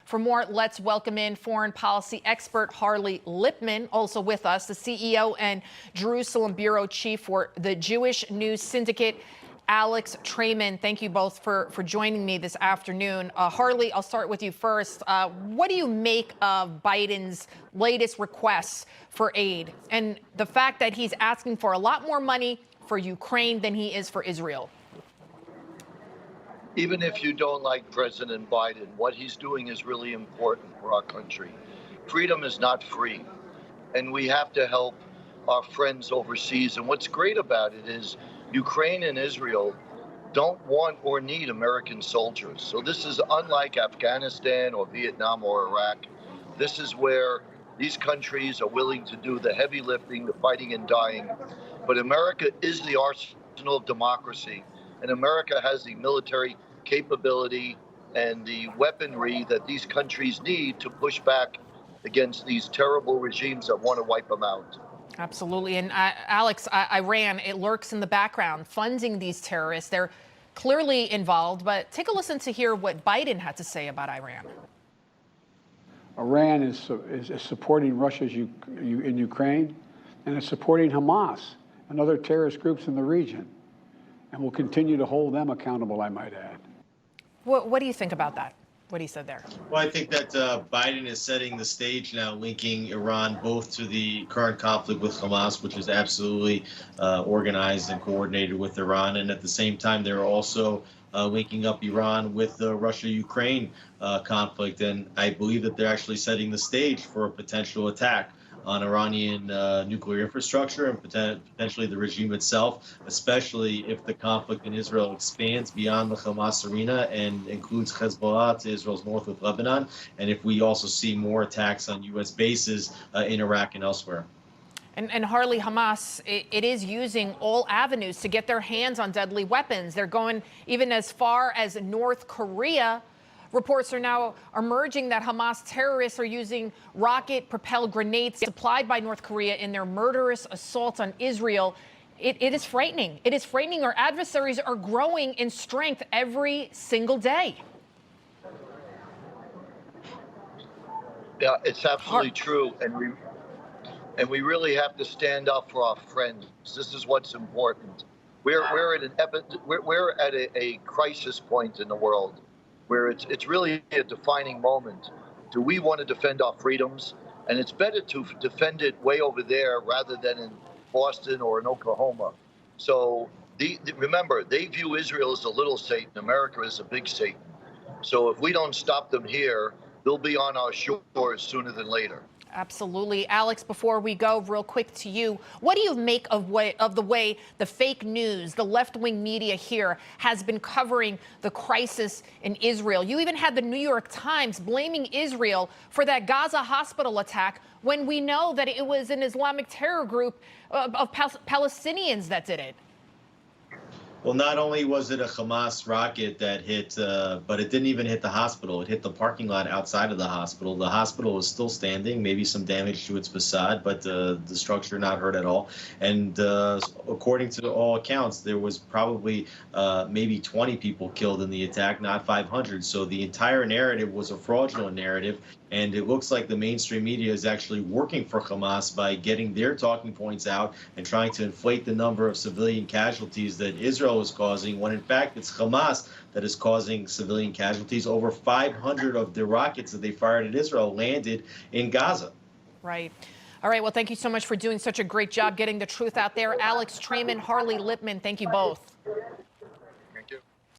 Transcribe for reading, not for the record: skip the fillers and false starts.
For more, let's welcome in foreign policy expert Harley Lippman, also with us, the CEO and Jerusalem bureau chief for the Jewish News Syndicate. Alex Trayman, thank you both for joining me this afternoon. Harley, I'll start with you first. What do you make of Biden's latest requests for aid and the fact that he's asking for a lot more money for Ukraine than he is for Israel? Even if you don't like President Biden, what he's doing is really important for our country. Freedom is not free, and we have to help our friends overseas. And what's great about it is Ukraine and Israel don't want or need American soldiers. So this is unlike Afghanistan or Vietnam or Iraq. This is where these countries are willing to do the heavy lifting, the fighting and dying. But America is the arsenal of democracy, and America has the military capability and the weaponry that these countries need to push back against these terrible regimes that want to wipe them out. Absolutely. And Alex, Iran, it lurks in the background, funding these terrorists. They're clearly involved, but take a listen to hear what Biden had to say about Iran. Iran is supporting Russia in Ukraine, and is supporting Hamas and other terrorist groups in the region, and will continue to hold them accountable, I might add. What do you think about that, what he said there? Well, I think that Biden is setting the stage now, linking Iran both to the current conflict with Hamas, which is absolutely organized and coordinated with Iran. And at the same time, they're also linking up Iran with the Russia-Ukraine conflict. And I believe that they're actually setting the stage for a potential attack on Iranian nuclear infrastructure and potentially the regime itself, especially if the conflict in Israel expands beyond the Hamas arena and includes Hezbollah to Israel's north with Lebanon, and if we also see more attacks on U.S. bases in Iraq and elsewhere. And Harley, Hamas, it is using all avenues to get their hands on deadly weapons. They're going even as far as North Korea. Reports are now emerging that Hamas terrorists are using rocket-propelled grenades supplied by North Korea in their murderous assaults on Israel. It is frightening. It is frightening. Our adversaries are growing in strength every single day. Yeah, it's absolutely true. And we really have to stand up for our friends. This is what's important. We're at a crisis point in the world, where it's really a defining moment. Do we want to defend our freedoms? And it's better to defend it way over there rather than in Boston or in Oklahoma. So remember, they view Israel as a little Satan, America as a big Satan. So if we don't stop them here, they'll be on our shores sooner than later. Absolutely. Alex, before we go, real quick to you, what do you make of the way the fake news, the left-wing media here has been covering the crisis in Israel? You even had the New York Times blaming Israel for that Gaza hospital attack when we know that it was an Islamic terror group of Palestinians that did it. Well, not only was it a Hamas rocket that hit, but it didn't even hit the hospital. It hit the parking lot outside of the hospital. The hospital is still standing, maybe some damage to its facade, but the structure not hurt at all. And according to all accounts, there was probably maybe 20 people killed in the attack, not 500. So the entire narrative was a fraudulent narrative. And it looks like the mainstream media is actually working for Hamas by getting their talking points out and trying to inflate the number of civilian casualties that Israel is causing, when in fact it's Hamas that is causing civilian casualties. Over 500 of the rockets that they fired at Israel landed in Gaza. Right. All right. Well, thank you so much for doing such a great job getting the truth out there. Alex Trayman, Harley Lippman, thank you both.